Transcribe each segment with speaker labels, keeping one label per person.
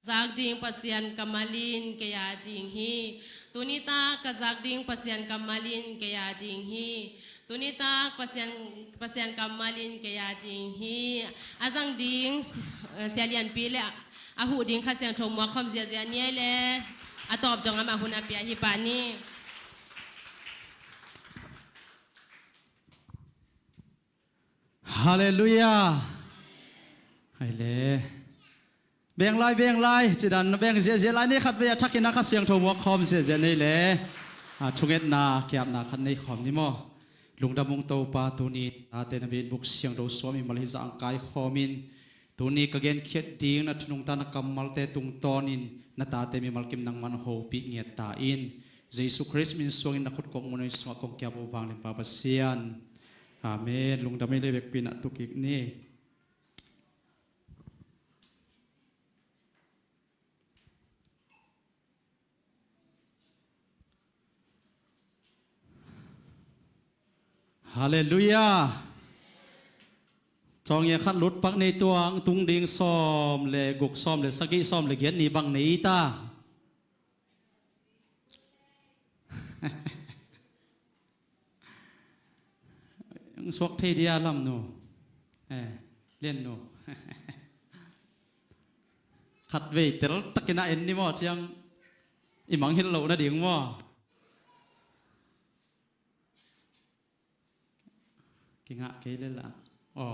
Speaker 1: Zagding pasien kamalin kaya jinghi. Tunita kazagding pasien kamalin kaya jinghi. Tunita pasien kamalin kaya jinghi. Azang ding sialian pile ahu ding khasian thomwa khom zia niele atop jong ama huna pia hipani.
Speaker 2: Hallelujah. Haile. Beng lai jidan beng zia lai ni khat be thakina kha siang thomwa khom zia nei le thunget na kyap na khan nei khom ni mo lungdamung to pa tu ni ate na bin buk siang do somi malhi za angkai khomin tu ni kagen khet ding na thunung ta na kamal te tung tonin na ta te mi malkim nang man ho pi nge ta in Jesus Christ min songin na khut kong monoi so kong kya bo wang len pa pasian amen lungdamai le bek pin atukik ni Hallelujah จองเยขัดลุดปักในตัวตุงดิงซ้อมเลยกุกซ้อมเลยสกีซ้อมเลยเกียรนี่บังนี้ตาสวกเทียลำนูเล่นนูขัดเวทแต่ละตักกินเอ็นนี่มั้งเชียงอีมังหินเหลานะเดียงมั้งกิงะเกลละอ๋อ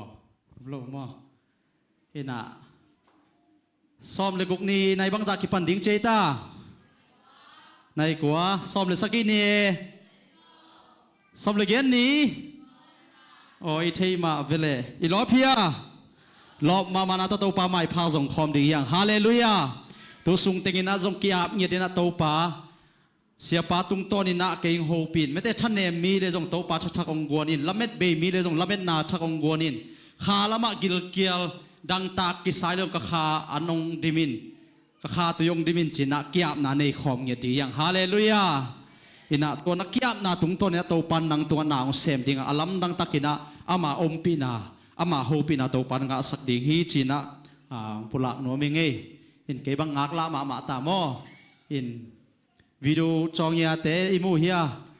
Speaker 2: โลมอเฮน่ะซ้อมเลยกุกนี้ในบางจากิปันดิงเจตาในกัวซ้อมเลยสักกี่นี่ซ้อมเลยเกียนนี้โอ้ยเทมาเวลอีล้อเพียลอบมานาตัวปาไม่พาส่งคอมดีอย่างฮาเลลูยาตัวสุงเตงินะส่งกีอาบเงียดนะตัวปาเสียปาตุงต้นนี่นะเก่งโฮปินไม่แต่ท่านเนมมีเลยส่งตัวปาชักองกวนินละเม็ดเบมีเลยส่งละเม็ดนาชักองกวนินขาละมากิลเกียลดังตากกิสายเรื่องกขาอันงดิมินกขาตัวยงดิมินจีนะกีอาบนาในคอมเงียดีอย่างฮาเลลูยาอินะตัวนักกีอาบนาตุงต้นนี่ตัวปันนังตัวนาของเซมดิงอลัมดังตักินะอามาอมปีนาอามาโฮปีนาตัวปันงาสักดิงฮีจีนะปุระโนมิงเออินเก็บังงักละมาตามออินวิดีโอจองยาเตอิมูเฮีย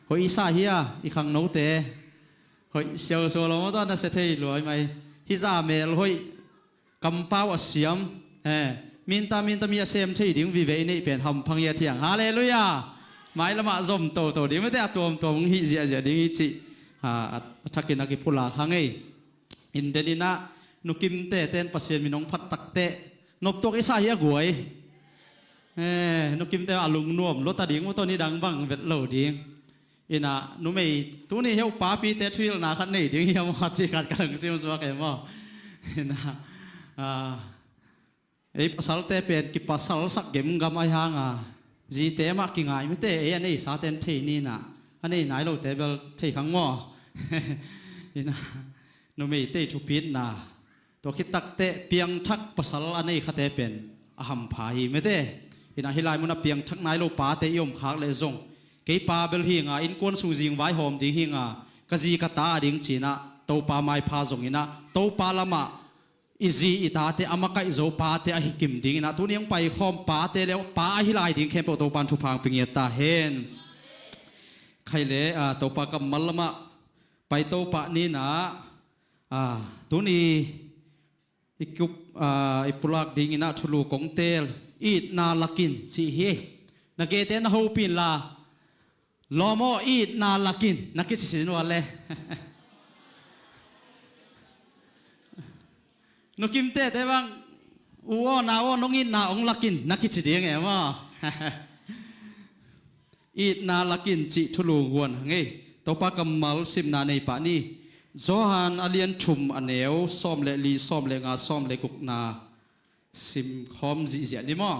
Speaker 2: หอยซาเฮียอีขังโนเตหอยเสียวโซโลมตอนนั้นเสถียรวยไหมฮิซาเมลหอยกำป้าวเสียมมินตามีเซมที่ดิ้งวิเวนี่เป็นหำพังยาเทียงฮาเลลูยาไม้ละมาจมโตดิ้งไม่ได้ตัวฮิเจียดิ้งฮิจิทักกินนักพุลาขังเออินเดนินะนุกิมเตเต้นปัสเซียนมินงพัดตักเตนบตัวอิซาเฮียกวยนุกิมเตอลุงนวมรถตาดิ้งว่าตัวนี้ดังบังเวทเหล่าดิ้งอินะนุไม่ตัวนี้เฮียวป้าปีเตทวิลนาขันนี่ดิ้งเฮียวมาจีกัดกันซิมสวะเกมอ่ะอินะไอ้ภาษาเตเป็นกิภาษาสักเกมกำไอหางจีเตมากิงไงไม่เตอันนี้สาเตนเทนี่นะอันนี้ไหนเราเตเบลเทขังมั่วอินะนุไม่เตชุพิษนะตัวคิดตักเตเปียงทักภาษาอันนี้ขัดเตเป็นอาหำพายไม่เตอินะฮิลายมุนเปียงทักนายโลปาเตยมขากเลซงเกยปาเบลหิงอินกวนสูจิงไว้หอมดิหิงกะจีกะตาดิงจีนะโตปาไม้พาซงอินะโตปาละมาอิจีอิตาเตอามาไกโซปาเตอหิกิมดิงนะทุนี้ยังไปคอมปาเตแล้วปาฮิลายดิงเข้มโตปันชุพังปิงเยตาเฮนใครเล่โตปากำมัลละมาไปโตปานี่นะทุนี้อีกุอีปุลักดิงนะทุลูกงเตลอีดนาลักินสิเฮนักเกเตนฮูปินลาลอมออีดนาลักินนักเกสิสินวันเลยนุกิมเตแต่บังอูอ๋อนาวน้องอีดนาองลักินนักเกสิเดียงไงมั้งอีดนาลักินจิทุลูกวนไงตัวปากำมัลสิมนาในป่านี้โจฮันอาเลียนชุมอันเอวซ้อมเลลีซ้อมเลงาซ้อมเลกุกนาซิมคอมจีเสียนี่มั้ง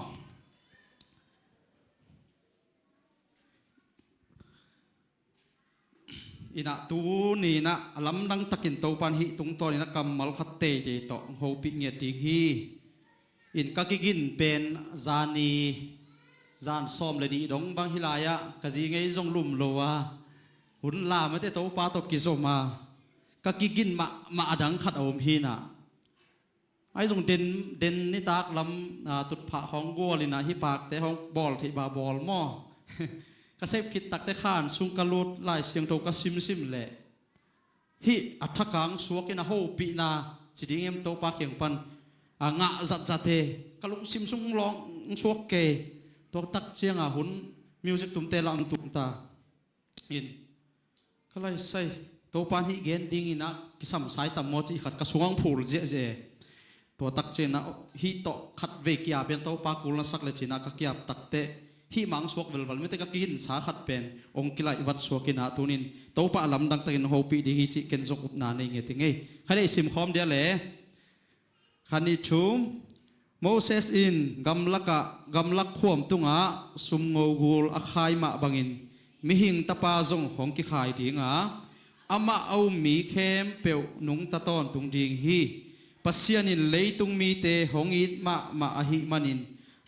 Speaker 2: อินะตูนี่นะลำดังตะกินตัวปันหิตุงตัวนี่นะกำมัลขัดเตยต่อโฮปิเงียดิฮีอินกักกินเป็นจานีจานซ้อมเลยนี่ดงบางฮิลายะกะจีไงจงลุ่มโลวะหุ่นลาไม่ได้ตัวปาตกิโซมากักกินมาดังขัดอมฮีนะ ไอ้ส่งเด่นนี่ตากลำตุดผาของกัวลินะฮิปากแต่ของบอลที่บาบอลหม้อกระเซบคิดตักแต่ข้านสุงกะลุดไล่เสียงโตกะซิมแหละฮิอัฐกังสวกนะโฮปีนาสิดิงเอ็มโตปาเขียงปันงะจัดเตกะลุงซิมสุงลองสวกเกตัวตักเสียงหุ่นมิวสิกตุมเตลังตุมตาอินก็เลยใส่โตปานฮิเกนดิ้งอินะกิสัมสายตัมโมจิขัดกระสวงผูลเจตัวตักเจนะฮิโตขัดเวกียาเป็นโตปากุลสักเลจินะกะกียบตักเตฮิมังสวกเวลวัลไม่แต่กะกินสาขัดเป็นองกิไลวัดสวกินะตุนินโตปาลำดังตะกินโฮปีดีฮิจิเกนจงอุปนาในเงติงไงใครได้สิมคอมเดียแหละขันนิชุมโมเสสอินกำลักข่วมตุงะสุมโงกูลอคายมะบังอินมิหิงตะปาจงของกิขายดิงะอามาเอามีเข้มเปียวนุงตะตอนตุงดิงฮีปัสยานินเลยตุงมีเตหงอิดมาอหิมันิน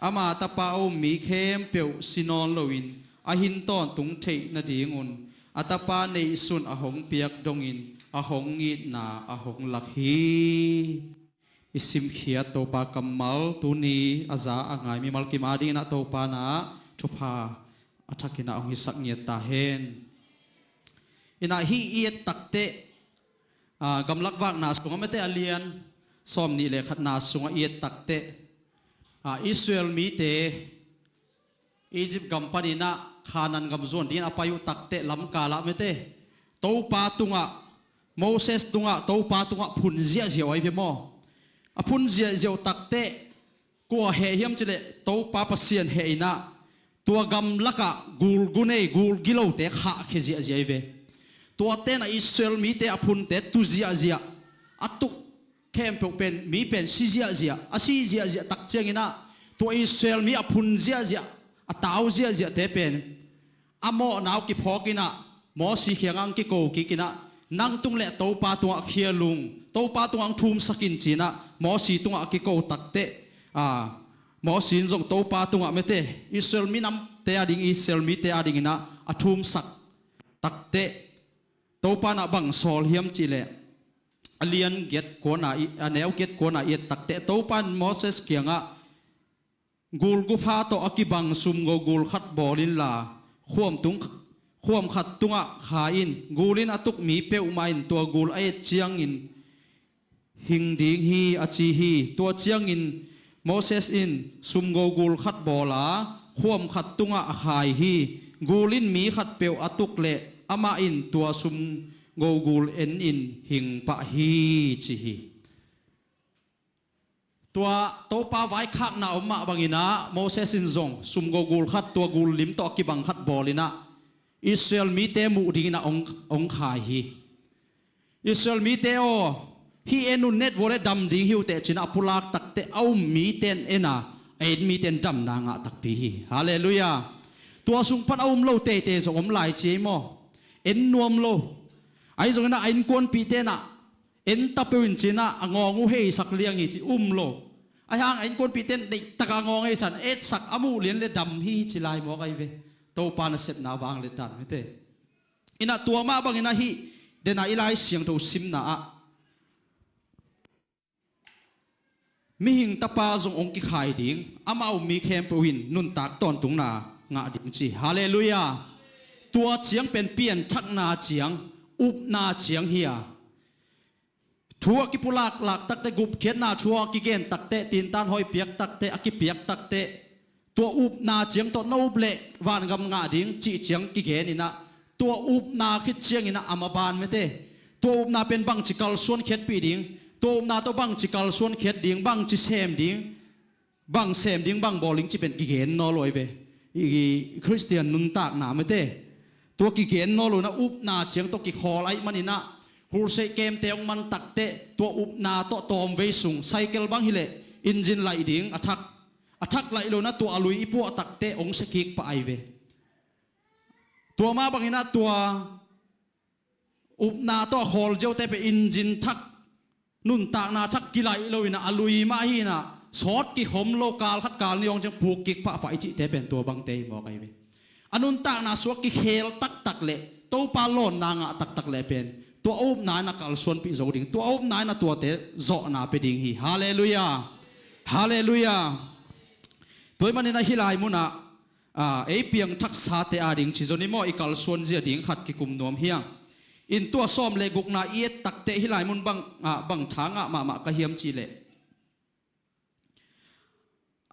Speaker 2: อามาตะปาเอามีเข้มเปียวสินอนโลวินอหินตอนตุงเทนาดิงุนอัตปาในสุนอหงเปียกดงอินอหงอิดนาอหงลักฮีอิสิมเขียโตปากำมัลตุนีอาซาอ่างไงมีมัลกิมาดีนะโตปานะทุพาอัฐกินะองหิสักเงียตาเฮนอินะฮีเอียตักเตกำลักวากนาสุงไม่เตอเลียนซอมนี่เลยขัดนาสุงเอียตักเตอิสราเอลมีเตอียิปต์กัมปานีนะขานันกัมซอนดีนอพายุตักเตลำกาละไม่เตโตปาตุงะโมเสสตุงะโตปาตุงะพุนเจียเจียวไอ้เพื่อมอพุนเจียเจียวตักเตกัวเฮียมจิเลโตปาปเซียนเฮนะตัวกำลักะกูลกุเนกูลกิโลเตขาเขเจียเจียเวตัวเตนะอิสราเอลมีเตอพุนเตตุเจียเจียอัตุเข้มเป็นมีเป็นซีเจียเจียซีเจียเจียตักเจียงินะตัวอิสราเอลมีอพุนเจียเจียตาวเจียเจียเตเป็นอโมนาวกิพอกินะหมอสีเขียงังกิโกกินะนังตุงเละโตปาตัวเขียลุงโตปาตัวอังทุมสกินจีนะหมอสีตัวกิโกตักเตหมอสีนจงโตปาตัวไม่เตอิสราเอลมีน้ำเตอดิ่งอิสราเอลมีเตอดิ่งนะอทุมสักตักเตโตปานะบังโซลเฮียมจีเลอเลียนเกตโกนาแนวเกตโกนาเอตักเตโตปานโมเสสเกียงะกูลกุฟาโตอกิบังซุมโกกูลขัดบอลินลาข่วมขัดตุงะขาอินกูลินอตุกมีเปวมาอินตัวกูลไอเจียงอินหิงดิงฮีอจีฮีตัวเจียงอินโมเสสอินซุมโกกูลขัดบอลาข่วมขัดตุงะขายฮีกูลินมีขัดเปวอตุกเลอามาอินตัวซุมโกกูลเอ็นอินหิงปะฮีจีฮีตัวโตปาไว้ข้างหน้าอมมาบังอินะโมเสสอินซงซุมโกกูลขัดตัวกูลลิมตอกิบังขัดบอลินะอิสราเอลมีเตมูดีนะองขายฮีอิสราเอลมีเตโอฮีเอนุเน็ตวอลเลดัมดิ้งฮิวเตจินะพุลักตักเตเอามีเตนเอนะเอ็นมีเตนดัมนางะตักปีฮีฮาเลลูยาตัวสุงพันเอาโลเตเตสอมหลายเจมอเอ็นนวมโลไอ้สงนะเอ็นกวนปีเตนะเอ็นตะเปวินจินะงองูเฮสักเลียงอีจิโลไอ้ห่างเอ็นกวนปีเตนติตะกางงเฮสันเอ็ดสักอมูเลียนเลดัมฮีจิลายมอไกเวโตปานเสพนาบางเลดันไม่เตอินะตัวมาบางอินะฮีเดน่าอิไลเสียงโตซิมนามีหิงตะปาจงองกิขายดิ่งอามามีเข้มปวินนุนตักตอนตุงนางะดิ่งจีฮาเลลูยาตัวเจียงเป็นเปลี่ยนชักนาเจียงอุบนาเจียงเฮียทัวกิปุลักหลักตักเตกุบเขียนนาทัวกิเกนตักเตตีนตานหอยเปียกตักเตอกิเปียกตักเตตัวอุบนาเจียงตัวนูเบลวานกำงะดิ่งจีเจียงกิเกนินะตัวอุบนาคิดเจียงอินะอามาบานไม่เตตัวอุบนาเป็นบังจิกลส่วนเขียดปีดิ่งตัวอุบนาตัวบังจิกลส่วนเขียดดิ่งบังจิเซมดิ่งบังเซมดิ่งบังบอลลิงจิเป็นกิเกนนอลอยเวคริสเตียนนุนตากหนาไม่เตตัวกิเกนนอลนะอุบนาเจียงตัวกิคอไลมันอินะฮูเซเกมเตงมันตักเตตัวอุบนาตัวตอมเวสุงไซเคิลบังฮิเลอินจินไหลดิ่งอักไหลโลนะตัวอลุยอีพวกตักเตองสกิกปะไอเวตัวมาบางทีนะตัวอุบนาตัวฮอลเจ้าเตไปอินจินทักนุนตากนาทักกิไหลโลวินะอลุยมาฮีนะสอดกิขมโลกาลขัดกาลนิยองจังผูกกิกปะไฟจิเตเป็นตัวบางเตบอกไอเวอนุนตากนาสวกกิเคลตักเละโตปาโลนนางะตักเละเป็นต ตัวอุบนายนักกัลส่วนปีโจดิ่งตัวอุบนายนัตัวเตะโจนาไปดิ่งฮีฮาเลลูยาฮาเลลูยาตัวมันในฮิลายมุนะเอเปียงทักษะเตอาดิ่งชิโจนิโมอีกัลส่วนเจียดิ่งขัดกิกุมนวมเฮียงอินตัวซ้อมเลกุกนาเอียดตักเตฮิลายมุนบังทางมากะเฮียมจีเล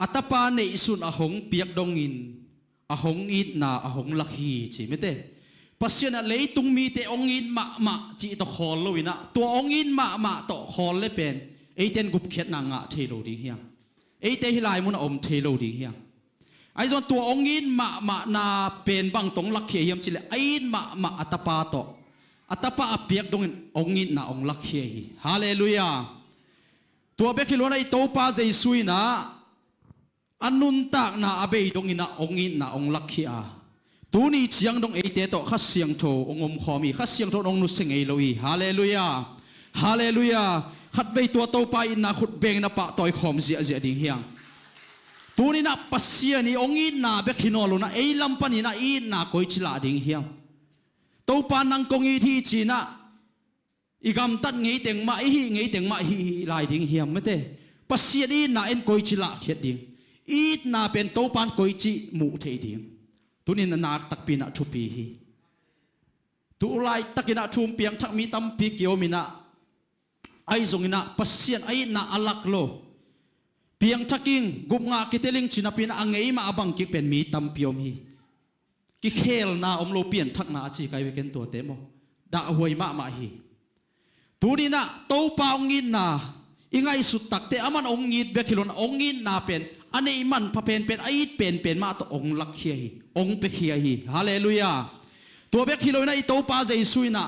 Speaker 2: อัตปาในสุนอหงเปียกดงอินอหงอิดนาอหงลักฮีจีไม่เตปัสยาเลยตุงมีเตองอินมาจีตอคอลโลวินะตัวองอินมาตอคอลเลยเป็นไอเตนกุบเขียนนางะเทโลดิเฮียงไอเตฮิลายมุนอมเทโลดิเฮียงไอส่วนตัวองอินมานาเป็นบังตงลักเฮียมจีเลไออินมาอัตปาตออัตปาเปียกดงอินองอินนาองลักเฮียฮาเลลูยาตัวเบคิโลนะไอโตปาเจสุยนะอันนุนตากนาอาเบยดงอินะองอินนาองลักขีอาตูนี่เชียงดงเอเตโตขัดเสียงโทองอมขอมีขัดเสียงโทองนุสิงเอโลอีฮาเลลูยาฮาเลลูยาขัดเบยตัวโตไปอินนาขุดเบงนาปะต่อยขอมเสียดิ่งเฮียงตูนี่นะปัสเซียนี่องอินนาเบคิโนโลนะเอลัมปันีนะอินนาโกยชิลาดิ่งเฮียงโตปานังกงอีที่จีนะอีกำตัดเงยเต็งมาเงยเต็งมาลายดิ่งเฮียงไม่เตปัสเซียนี่นาเอ็นโกยชิลาเขียดดิ่งอีดนาเป็นโตปานกอยจิมุเทดิงตุนินนาตักปีนะชุปีฮีตุไลตักินะชุมเปียงทักมีตัมปีเกียวมินะไอซงอินะปัสเซียนไอนาอลักโลเปียงทักิงกุมงากิเตลิงชินาปีนะอังเอมาอบังกิเป็นมีตัมปียมฮีกิเคลนาอมโลเปียนทักนาจีไกเวกันตัวเตมอดาหวยมาฮีตุนินะโตปาองอินนาอิงไอสุดตักเตอมันองอิดเบคิโลนองอินนาเป็นอันนี้มันพระเป็นไอ้เป็นมาตัวองลักเฮียองเปเฮียฮีฮาเลลูยาตัวเบกฮิโลนะไอโตปาเจสุยนะ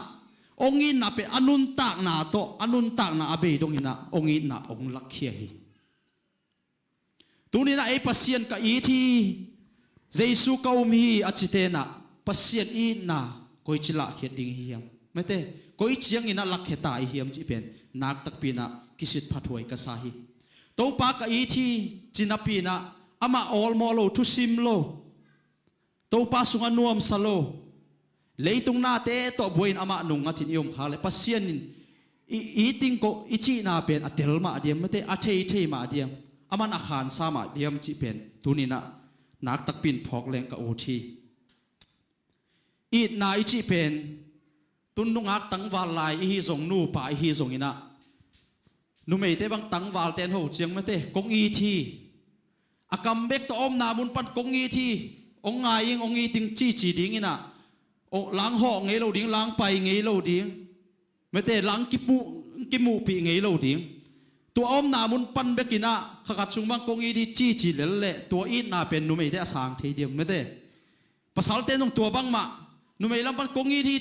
Speaker 2: องอินนะเป็นอนุนตากนาโตอนุนตากนาอเบยดงอินะองอินนะองลักเฮียฮีตัวนี้นะไอปัสเซียนกับอีที่เจสุกาวมีอจิเตนะปัสเซียนอีนะก็อิจละเขียดดิ่งเฮียมไม่เต้ก็อิจยังอินะลักเขตาเฮียมจีเป็นนักตักปีนะกิสิตพัดหวยกษาฮีโตปากอีที่จินาปีนะอามาออลมอโลทุซิมโลโตปาสุงนวมสโลเลยตรงนาเตโตบวยอามาหนุ่งอาทินยมขาเลยปัสเซียนินอีติงโกอิจินาเป็นอเตลมาเดียมไม่เตอเทมาเดียมอามันอาคารสามาเดียมจิเป็นตุนินะนักตักปินพอกแรงกับโอทีอีนาอิจิเป็นตุนนุงักตั้งวาลายอีซงนูป่าอีซงอินะนุไม่เตบังตังวาลเตนหูเจียงไม่เตกงอีทีอากำเบกตัวอมนามุนปันกงอีทีองไงยิงองอีติงจีดิ้งอินะโอล้างห่อไงเราดิ้งล้างไปไงเราดิ้งไม่เตล้างกิมูปีไงเราดิ้งตัวอมนามุนปันเบกินะขกัดสุงบังกงอีทีจีเลเล่ตัวอีนาเป็นนุไม่เตสางทีเดียวไม่เตภาษาเตนตรงตัวบังมานุไม่ลำปันกงอีที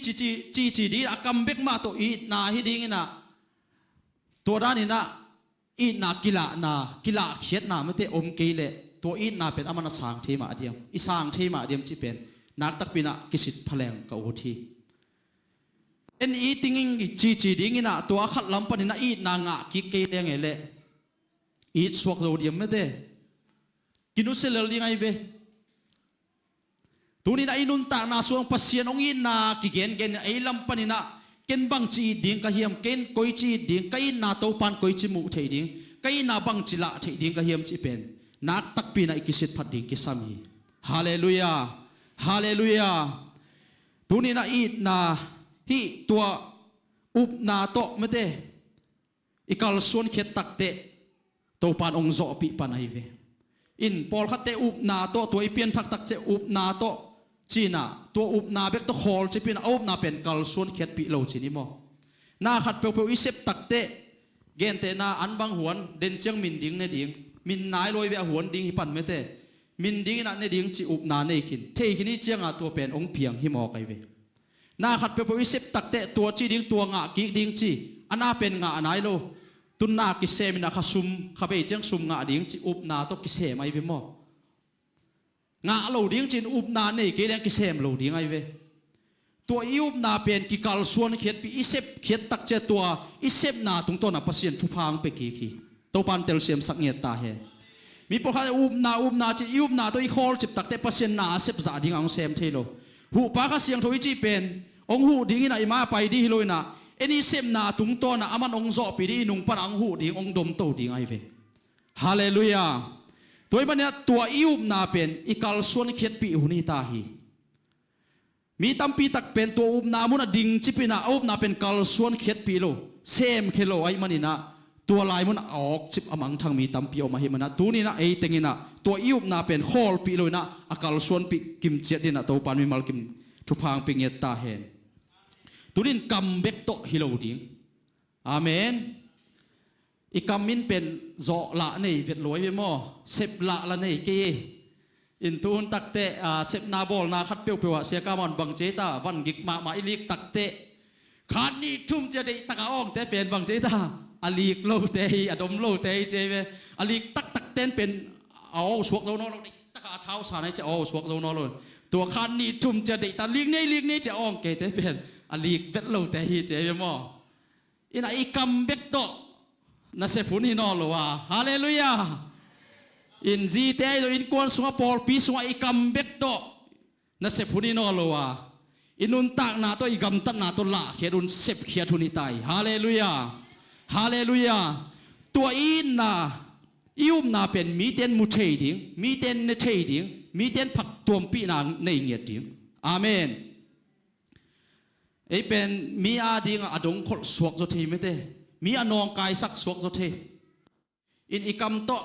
Speaker 2: จีดีอากำเบกมาตัวอีนาฮิดิ้งอินะตัวด้านนี้นะอีนากิลาเขียดนาไม่เตอมเกลตัวอีนาเป็นอามันสางเทมาเดียมอีสางเทมาเดียมจีเป็นนักตักปีนะกิสิตพลังกับโอทีเอ็นอีติงจีดิ้งนะตัวขัดลำปันนะอีนางะกิเกลยังไงเล่อีสวกโรเดียมไม่เตกินุเซลล์ยังไงเวตัวนี้นะอีนุนตานาสวงปัสเซียนองอีนากิเกนไอลำปันนะเกนบังจีดิ้งกะเฮียมเกนกอยจีดิ้งกะอินนาโตปันกอยจีมุเทดิ้งกะอินนาบังจีละเทดิ้งกะเฮียมจีเป็นนักตักปีนะอิกิสิตพัดดิ้งกิสามีฮาเลลูยาฮาเลลูยาตัวนี้นะอีนาฮีตัวอุบนาโตไม่เตอิกัลส่วนเขตตักเตโตปันองโจปีปันไอเวอินพอลขัดเตอุบนาโตตัวอีเปียนทักเจอุบนาโตจีน่าตัวอุบนาเบกตัวคอลจะเป็นอุบนาเป็นกัลส่วนเขียดปีโลจีนี่มั้งน่าขัดเปลวอิเซปตักเตะเกนเตน่าอันบังหวนเดินเชียงมินดิ้งในดิ้งมินนายลอยเวหวนดิ้งฮิปันไม่เตะมินดิ้งนั่นในดิ้งจีอุบนาในขินเทขินนี่เชียงอ่ะตัวเป็นองเพียงฮิมอกไอเวน่าขัดเปลวอิเซปตักเตะตัวจีดิ้งตัวงะกิดิ้งจีอันน่าเป็นงะนายโลตุนนากิเซมินาขซุมขบเอเจียงซุมงะดิ้งจีอุบนาตัวกิเซไม่เวมั้งงาโลดิ้งจินอุบนาในเกลียงกิเซมโลดิ้งไอเวตัวอิอุบนาเป็นกิกัลส่วนเขียดปีอิเซปเขียดตักเจตัวอิเซปนาตรงต้นน่ะพัศยันทุพางไปกี่ขีตัวปันเตลเซียมสักเงียตาเฮมีพวกเขาอุบนาจิอิอุบนาตัวอีคอลจิบตักเตพัศยันนาเซปจ่าดิ้งอังเซมเทโลหูปากเสียงทวิจีเป็นองหูดิ้งน่ะอิมาไปดีฮิโลนะ eni sem na tung to na aman ong zo pi di nung parang hu ding ong dom to ding ai ve hallelujah toy mania tua iup na pen ikal suan khet pi huni ta hi mi tampi tak pen to up na mun ding chipina up na pen kal suan khet pi lo sem khelo ai manina tua lai mun ok chip amang thang mi tampi o ma hi mana tu ni na ei tengina to iup na pen khol pi lo na akal suan pi kim chet dina to pan mi mal kim thu phang pi nget ta hen tunin kam bek to hi lo ding amen ikamin pen zo la nei vet loi be mo sep la la nei ke in tun takte sep na bol na khat peu pewa sia kamon bang cheta van gik ma ilik takte khan ni thum je dei taka ong te pen bang cheta alik lo te hi adom lo te je ve alik tak ten pen au suak zo no lo taka thau sa nai che au suak zo no loตัวkhan ni thum je dei ta lik nei che ong ke te pen alik vet lo te hi je ve mo ina ikam bek to na se puni no lo wa hallelujah in zi te do in kon sunga pol pi sunga ikam bek to na se puni no lo wa inun tak na to igam tan na to la kherun sep khia thuni tai hallelujah tua in na ium na pen mi ten mu thei ding mi ten ne thei ding mi ten phat tuam pi na nei nge ding amen ei pen mi a ding adong khol suak zo thei me te mi anong kai sak suak zo the in ikam to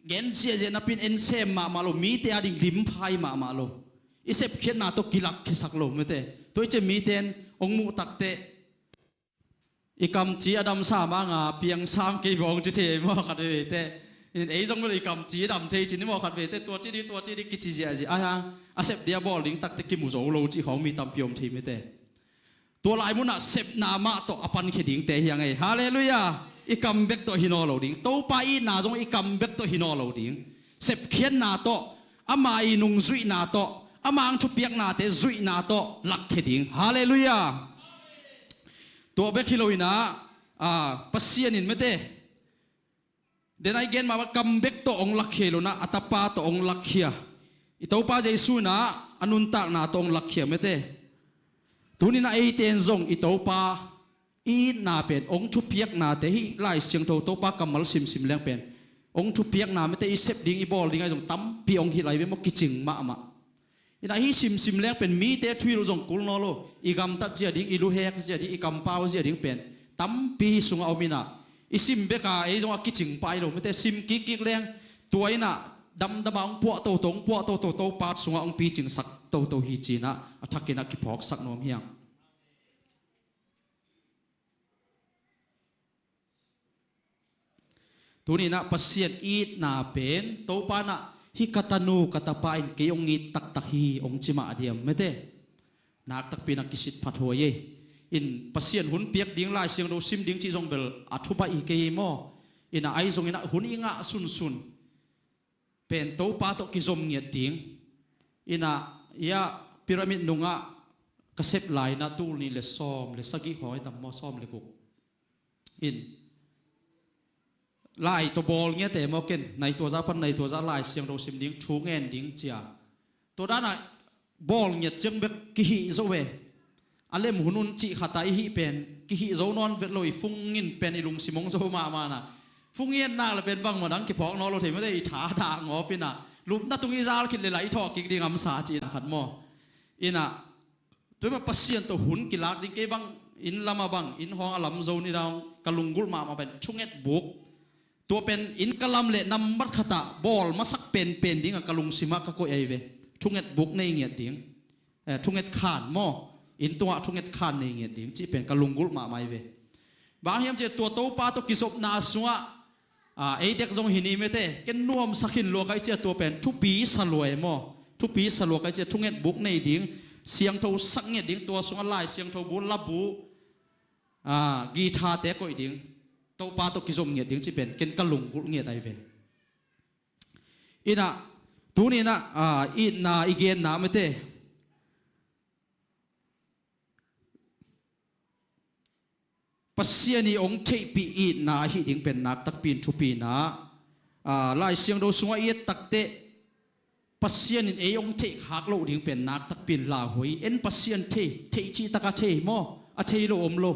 Speaker 2: gen sia je na pin en sem ma lo mi te ading lim phai ma lo isep khet na to kilak ke sak lo me te toi che mi ten ong mu tak te ikam chi adam sa ma nga piang sam ke bong che the mo khat ve te in ei jong lo ikam chi dam the chin mo khat ve te to chi di ki chi ja ji a ha asep dia bol ling tak te ki mu zo lo chi khong mi tam piom thi me teตัวลายมุนะเสพนามาโตอปันเขดิงเตยังไงฮาเลลูยาอีกัมเบกโตฮิโนโลดิงโตไปนาจงอีกัมเบกโตฮิโนโลดิงเสพเขียนนาโตอามาอีนุงจุยนาโตอามาอังชุบเปียกนาเตจุยนาโตลักเขดิงฮาเลลูยาตัวเบกฮิโลอินะปัสเซียนินเมเตเดนไอเกนมากัมเบกโตองลักเขโลนะอัตปาโตองลักเขียอีโตปาเจสุนะอนุนตักนาโตองลักเขียเมเตทุนี่นะไอเตนซงอิโตปาอีนาเป็นองชุเปียกนาแต่ฮิไล่เสียงโตปากำมัลซิมแรงเป็นองชุเปียกนาไม่แต่อีเซปดิ้งอีบอลดิ้งไอซงตั้มปีองฮิไล่เป็นมกิจิงมาอินะฮิซิมแรงเป็นมีแต่ทวีเราซงกุลนอโลอีกำตัดเสียดิ้งอีลูเฮกเสียดิ้งอีกำเป้าเสียดิ้งเป็นตั้มปีสุงเอามินะอีซิมเบกาไอซงกิจิงไปโลไม่แต่ซิมกิกแรงตัวอินะดำมาองปวดโตตงปวดโตปาสุงองปีจิงสักโตฮิจีนะทักกินักกิพอกสักนอมเฮียงตัวนี้นะปัสเซียนอีดนาเป็นโตปานะฮิกตานูกตาปาอินเกยองงีตักฮีองจิมาเดียมไม่ได้นักตักปีนักกิสิทพัดหัวเยอินปัสเซียนหุ่นเปียกดิ้งลายเสียงโดซิมดิ้งจีจงเบลอัทุบะอีเกยโมอินไอจงอินหุ่นอิงะซุนเป็นโตปาโตกิจมเงียดดิ้งอินะยาพีระมิดนุงะกระเซบลายนาตูนี่เลซอมเลสกิหอยตัมมอซอมเลกุกอินลายตัวบอลเงี้ยแต่มอกินในตัวจ้าพันในตัวจ้าลายเสียงเราซิมดิ้งชูเงินดิ้งเจียตัวด้านน่ะบอลเงี้ยจึงเบกกิฮิโซเวอันเล่มหุ่นุนจิขัดไตฮิเป็นกิฮิโซนอนเวลอยฟุ้งเงินเป็นอีลุงซิมงโซมานะฟุ้งเงินน่าละเป็นบางเหมือนดังกิพอกนอเราเทไม่ได้ถาด่างอเป็นน่ะลุมนัดตรงนี้จ้าคิดเลยไหลทอกิกดิ้งอัมสาจีนขัดมออิน่ะตัวมันปัสเซียนตัวหุ่นกิลักดิ้งเก็บังอินลามาบังอินห้องอลัมโซนี่เรากะลุงกุลมาเป็นชุ่งเอ็ดบุกตัวเป็นอินกะลำเละนำมัดขตะบอลมาสักเป็นดิ้งกะลุงซิมะกะโกยไอเวชุ่งเอ็ดบุกในเงียดดิ้งชุ่งเอ็ดขานมออินตัวชุ่งเอ็ดขานในเงียดดิ้งจีเป็นกะลุงกุลมาไม่เวบางอย่างเจตัวโตปาตัวกิศบนาสัวไอเด็กจงหินีไม่เต้กันนวมสักหินลัวไอเจตัวเป็นทุปีสลวยมอทุปีสลวยไอเจชุ่งเอ็ดบุกในดิ้งเสียงเท่าสักเงียดดิ้งตัวสังลายเสียงเท่าบุญลับบูกีตาร์เตะก็อีดิ้งโตปาโตกิจมเงียดดิ้งจีเป็นกันกะลุงกุลเงียดไอเวอินะตัวนี้นะอินะอีเกนนะไม่เต้ปัสเซียนีองเทปีอินะฮิดิ้งเป็นนักตักปีนทุปีนะลายเสียงโดสงอีตักเตปัสเซียนินเอองเทหักโลดิ้งเป็นนักตักปีนลาหวยเอ็นปัสเซียนเทจีตะกะเทมออะเทโลอมโล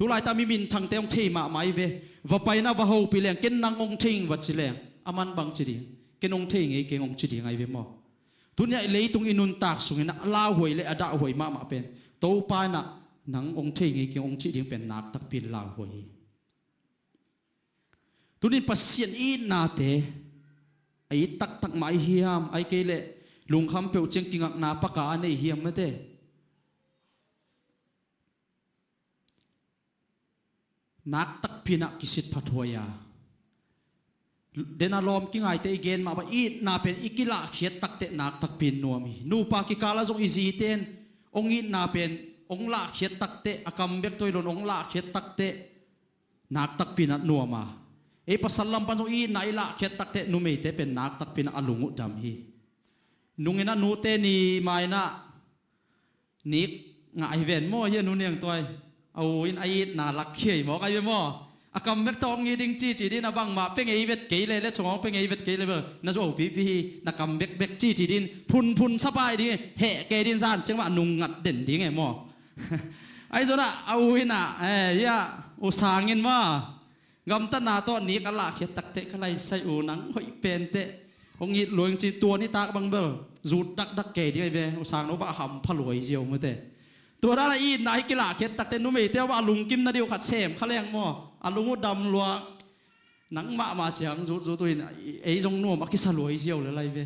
Speaker 2: tu lai ta mi min thang te ong thei ma mai ve va pai na va ho pi leng ken nang ong thing wat chi leng aman bang chi ding ken ong thei ngei ken ong chi ding ai ve mo tu nya leitung inun tak sungina la hoi le ada hoi ma ma pen to pa na nang ong thei ngei ken ong chi ding pen nak tak pin la hoi tu ni pasien i na te ai tak tak mai hiam ai ke le lung kham pe cheng kingak na pa ka nei hiam ma te nak tak pina kisit phathoya dena lom ki ngai te gen ma ba i na pen ikila khiat tak te nak tak pin nuami nu pa ki kala jong izi ten ong i na pen ong la khiat tak te akam bek toilon ong la khiat tak te nak tak pin at nuama e pasallam pan jong i na ila khiat tak te nu me te pen nak tak pin alungu dam hi nungina nu te ni mai na nik ngai ven mo ye nu neng toy au in ai na lak khiai mo kai mo akam mek tong ngi ding chi chi din abang ma pe ngei vet ke le le chong pe ngei vet ke le na zo pi pi na kam bek bek chi chi din phun sapai di he ke din san chang ma nung ngat den di nge mo ai zo na au ina ya u sangin ma ngam ta na to ni ka la khiat tak te khalai sai u nang hoi pen te ong i loing chi tua ni tak bang bel zut dak dak ke di ve u sang no ba ham phaloi jiao mo teตัวนั้นอีนายกีฬาเข็ดตักเตนุไม่เที่ยวว่าลุงกิมนาเดียวขัดเชมเขาแรงมั่วลุงดำลัวหนังมาเฉียงจูตัวนี้ไอ้จงนัวมักกิสลวยเจียวเลยไรเว้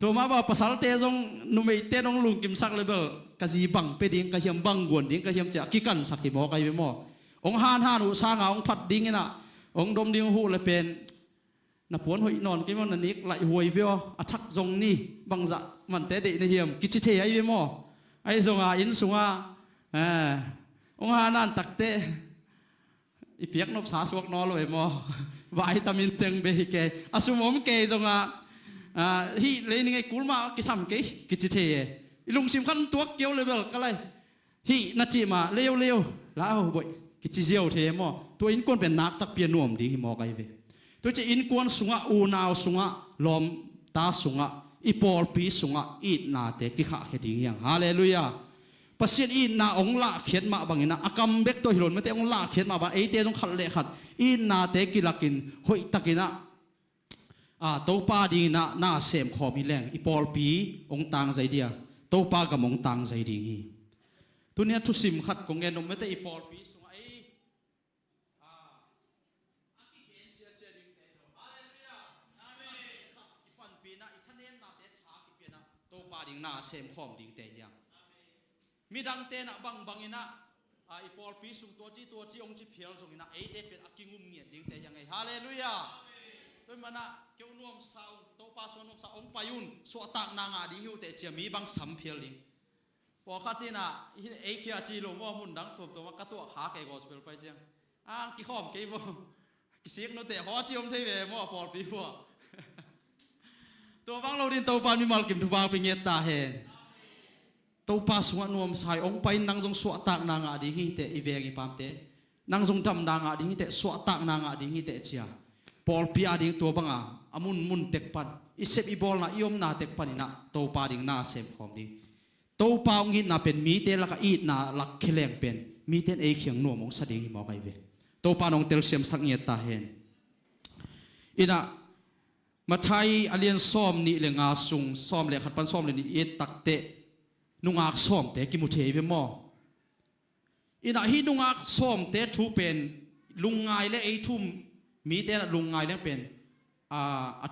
Speaker 2: ตัวมาว่าภาษาเตจงนุไม่เตน้องลุงกิมสักเลยเบลกะจีบังไปดิ้งกะเทียมบังกวนดิ้งกะเทียมจะกิกันสักกี่หมอไกไปมั่วองฮานอุสางองพัดดิ้งน่ะองดมดิ้งหูเลยเป็นนับปวนหอยนอนกิมันนิกไหลหวยเวียวอัทักจงนี่บังจะมันเตะเด็กในเทียมกิจเทียไอ้ไปมั่วไอ้สงอินสงองหานั่นตักเตะอีเปียกนบสาสวกนอเลยมอวายตามินเต็งเบฮิเกอสุมอมเกจงฮีเลยนี่ไงกูมากิสัมเกกิจิเทลุงซิมขันตัวเกี่ยวเลยเบลก็เลยฮีนัจิมาเลี้ยวแล้วบ่อยกิจิเจียวเทมอตัวอินกวนเป็นนักตักเปียนวมดีฮิมอไกเวตัวจะอินกวนสุงะอูนาวสุงะลอมตาสุงะอีปอลปีสุงะอีนาเตกิขะเขดิงยังฮาเลลูยาปัสเซียนอีนาองละเขียนมาบังอินะอากำเบกตัวฮิโรนไม่เตองละเขียนมาบังไอเตจงขัดเละขัดอีนาเตกิลักินหอยตะกินะตัวปาดีนะน่าเสมขอมีแรงอีปอลปีองตางใจเดียตัวปากับองตางใจดีตัวเนี้ยทุสิมขัดกงเงินนมไม่เตอีปอลปีสุงะปาดิงนาเซมขอมดิงเตียงมีดังเตนะบังอินะอีปอลปีสุงตัวจีองจีเพียลสุงอินะไอเดเป็นอากิงุมเงียดิงเตียงไงฮาเลลูยาด้วยมันนะเกี่ยวนวมสาวตัวปาสวนวมสาวองปายุนสวตักนางาดิหิวเตเจียมีบังสัมเพียลิงพอขัดที่น่ะไอเคียจีลงว่ามุนดังตัวว่ากระตัวขาเกกอสเปลไปเจียงกี่ข้อมกี่บ่กี่เสียงโนเตะหอจีอมเทเวมั่วปอลปีพัวตัวบางเราดินตัวปานมีมาลกิมทุบางเป็นเงตาเฮตัวปาสวนนวมสายองไปนั่งจงสวตักนางาดิหิเตอีเวงอีปามเตนั่งจงดำนางาดิหิเตสวตักนางาดิหิเตเชียปอลปีอาดิงตัวบางอามุนเต็กปันอิเซบอีบอลน่ะยมนาเต็กปันนี่นะตัวปาดิงนาเซมคอมดิตัวปาองหินน่ะเป็นมีเตลักอีน่ะลักเคลงเป็นมีเตนเอเขียงนวมองสดิงหิมอไกเวตัวปานองเตลเซียมสักเงตาเฮนอินะมาไทยอเลียนซ้อมนี่เลงอาสุงซ้อมเลยขัดปันซ้อมเลยนี่เอตักเตะนุงอาซ้อมเตะกิมุเทเวมออินะฮีนุงอาซ้อมเตะทูเป็นลุงไงและไอทุ่มมีเตะลุงไงและเป็น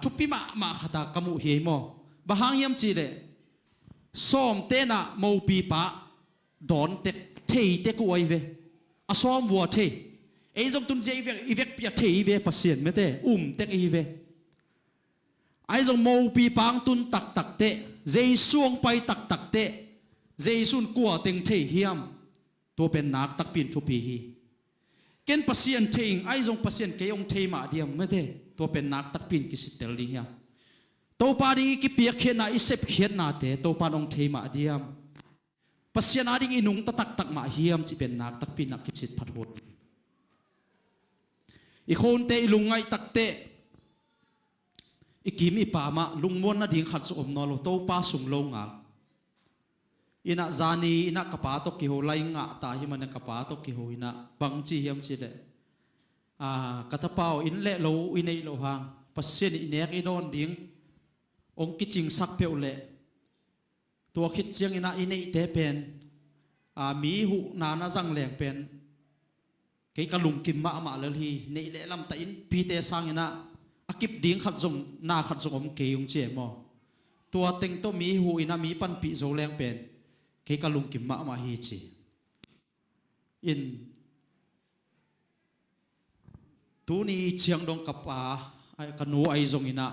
Speaker 2: ทุบปีมาขัดกมุเฮมอบะฮังยำจีเลยซ้อมเตะน่ะมูปีปะดอนเตะเทเตะกูไอเวซ้อมวัวเทไอจงตุนเจอีเวกเปียเทอีเวปัสเซียนไม่เตะเตะอีเวไอ้จงมูปีปังตุนตักเตะเจส่วงไปตักเตะเจสุนกัวเต็งเทเฮียมตัวเป็นนักตักปินชุปีฮีเกณฑ์ปัสเซียนเทงไอ้จงปัสเซียนเกยองเทมาเดียมไม่เตะตัวเป็นนักตักปินกิสิเตลลีเฮียตัวปาดิกิเปียเขียนนาอิเซปเขียนนาเตะตัวปานองเทมาเดียมปัสเซียนอาดิงอินุงตักมาเฮียมจีเป็นนักตักปินนักกิสิพัดหดอีโคนเตะลุงไงตักเตะอีกิมอีปามาลุงมวนน่ะดิ่งขัดสมนอลโตป้าสุงลงอ่ะ ina zani ina kapatok ki ho lai nga ta hi man kapatok ki ho ina bangchi hiam chi le katapau in le lo inei lo hang pasien inek inon ding ong kiching sak pe le tua khit chiang ina inei te pen mi hu na na jang leng pen ke kalung kim ma ma le hi nei le lam ta in pi te sang ina akip ding khat zong na khat zong om ke yung che mo tua teng to mi hu ina mi pan pi zo leng pen ke kalung kim ma ma hi chi in tu ni chiang dong kapa ai kanu ai zong ina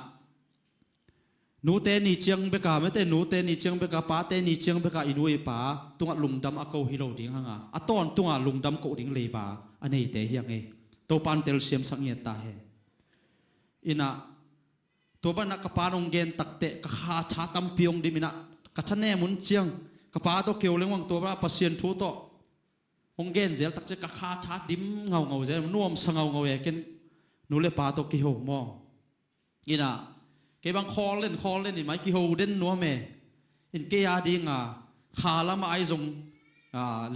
Speaker 2: nu te ni chiang be ka me te nu te ni chiang be ka pa te ni chiang be ka inui pa tunga lungdam ako hilo ding hanga aton tunga lungdam ko ding le ba anei te hiang e to pan tel siam sang ye ta he ina to ba na kapanong gen takte ka kha cha tam piong di mina ka chane mun chiang ka pa to keu lengwang to ba pasien thu to hong gen zel tak che ka kha cha dim ngau ngau zel nuam sangau ngau e ken nu le pa to ki ho mo ina ke bang khol len ni mai ki ho den no me in ke ya dinga kha lama ai zong